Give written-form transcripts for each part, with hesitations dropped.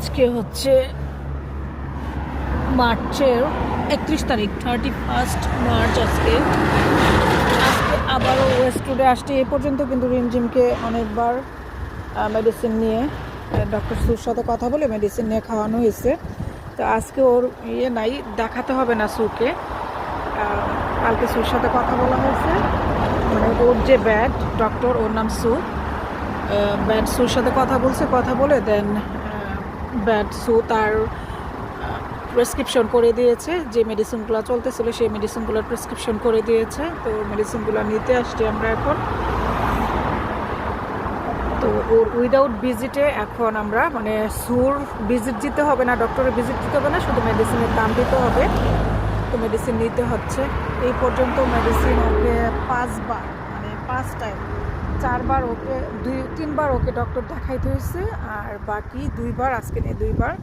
আজকে হচ্ছে মার্চের 31 তারিখ, 31 মার্চ। আজকে আবারও ওয়েস্টউডে আসছে। এ পর্যন্ত কিন্তু রিমঝিমকে অনেকবার মেডিসিন নিয়ে ডক্টর সুর সাথে কথা বলে মেডিসিন নিয়ে খাওয়ানো হয়েছে। তো আজকে ওর নাই, দেখাতে হবে না সুকে। কালকে সুর সাথে কথা বলা হয়েছে, মানে ওর যে ব্যাড ডক্টর, ওর নাম সু। ব্যাড সুর সাথে কথা বলছে, কথা বলে দেন ব্যাড সু তার প্রেসক্রিপশন করে দিয়েছে। যে মেডিসিনগুলো চলতেছিল সেই মেডিসিনগুলোর প্রেসক্রিপশন করে দিয়েছে। তো মেডিসিনগুলো নিতে আসছি আমরা এখন। তো ওর উইদাউট ভিজিটে এখন আমরা, মানে সুর ভিজিট দিতে হবে না, ডক্টরের ভিজিট দিতে হবে না, শুধু মেডিসিনের দাম দিতে হবে। তো মেডিসিন নিতে হচ্ছে। এই পর্যন্ত মেডিসিন ওকে 5 বার, মানে 5 টাইম, 4 বার ওকে, 2-3 বার ওকে ডক্টর দেখাইতে হয়েছে, আর বাকি 2 বার, আজকে নিয়ে 2 বার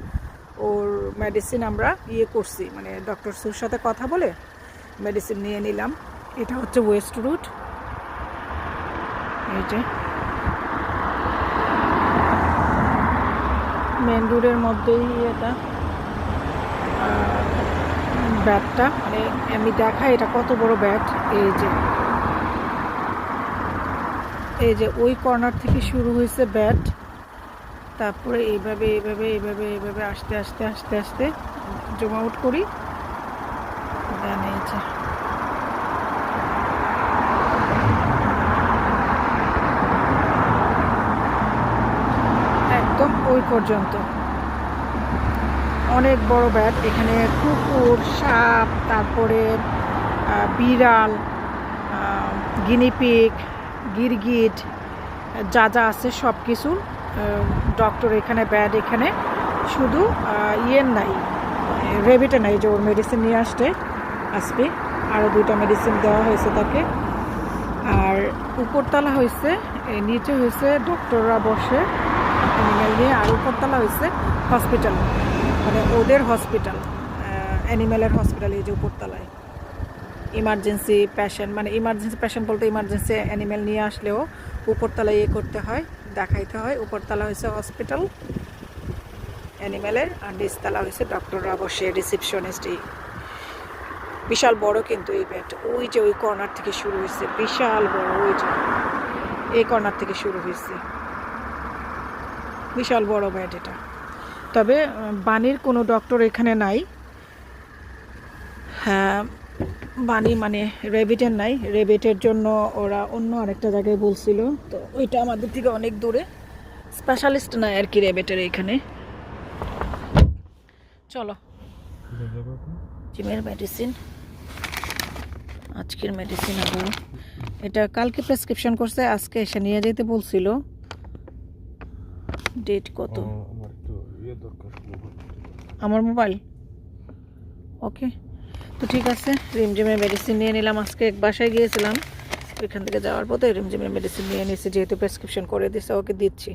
ওর মেডিসিন আমরা করছি, মানে ডক্টর সুর সাথে কথা বলে মেডিসিন নিয়ে নিলাম। এটা হচ্ছে ওয়েস্ট রুট, এই যে মেন রোডের মধ্যেই এটা ব্যাটটা, মানে আমি দেখাই এটা কত বড় ব্যাট। এই যে ওই কর্নার থেকে শুরু হয়েছে ব্যাট, তারপরে এইভাবে এইভাবে এইভাবে এইভাবে আস্তে আস্তে আস্তে আস্তে জুম আউট করি। দেন এই যে একদম ওই পর্যন্ত অনেক বড় ব্যাট। এখানে কুকুর, সাপ, তারপরে বিড়াল, গিনিপিগ, গিরগিট, যা যা আছে সব কিছু ডক্টর এখানে ব্যাড। এখানে শুধু নাই, রেবিটে নাই। যে ওর মেডিসিন নিয়ে আসবে, আরও 2টা মেডিসিন দেওয়া হয়েছে তাকে। আর উপরতলা হয়েছে, নিচে হয়েছে ডক্টররা বসে অ্যানিম্যাল নিয়ে, আর উপরতলা হয়েছে হসপিটাল, মানে ওদের হসপিটাল, অ্যানিম্যালের হসপিটাল। এই যে উপরতলায় ইমার্জেন্সি পেশেন্ট, মানে ইমার্জেন্সি পেশেন্ট বলতে ইমার্জেন্সি অ্যানিম্যাল নিয়ে আসলেও উপরতলায় করতে হয়, দেখাইতে হয়। উপরতলা হয়েছে হসপিটাল অ্যানিম্যালের, আর নিচতলা হয়েছে ডক্টররা বসে, রিসেপশনিস্ট। বিশাল বড় কিন্তু এই বেড। ওই যে ওই কর্নার থেকে শুরু হয়েছে, বিশাল বড়। ওই যে এই কর্নার থেকে শুরু হয়েছে, বিশাল বড় বেড এটা। তবে বাণীর কোনো ডক্টর এখানে নাই। হ্যাঁ, বাণী মানে রেবিটের নাই, রেবিটের জন্য ওরা অন্য আরেকটা জায়গায় বলছিল। তো ওইটা আমাদের থেকে অনেক দূরে, স্পেশালিস্ট নাই আর কি রেবিটের এখানে। চলো, জিমের মেডিসিন, আজকের মেডিসিন। আবার এটা কালকে প্রেসক্রিপশন করছে, আজকে এসে নিয়ে যেতে বলছিল। ডেট কত? আমার মোবাইল। ওকে, তো ঠিক আছে। রিমঝিমের মেডিসিন নিয়ে নিলাম। আজকে এক বাসায় গিয়েছিলাম, ওইখান থেকে যাওয়ার পথে রিমঝিমের মেডিসিন নিয়ে নিয়েছি, যেহেতু প্রেসক্রিপশন করে দিয়েছে, ওকে দিচ্ছি।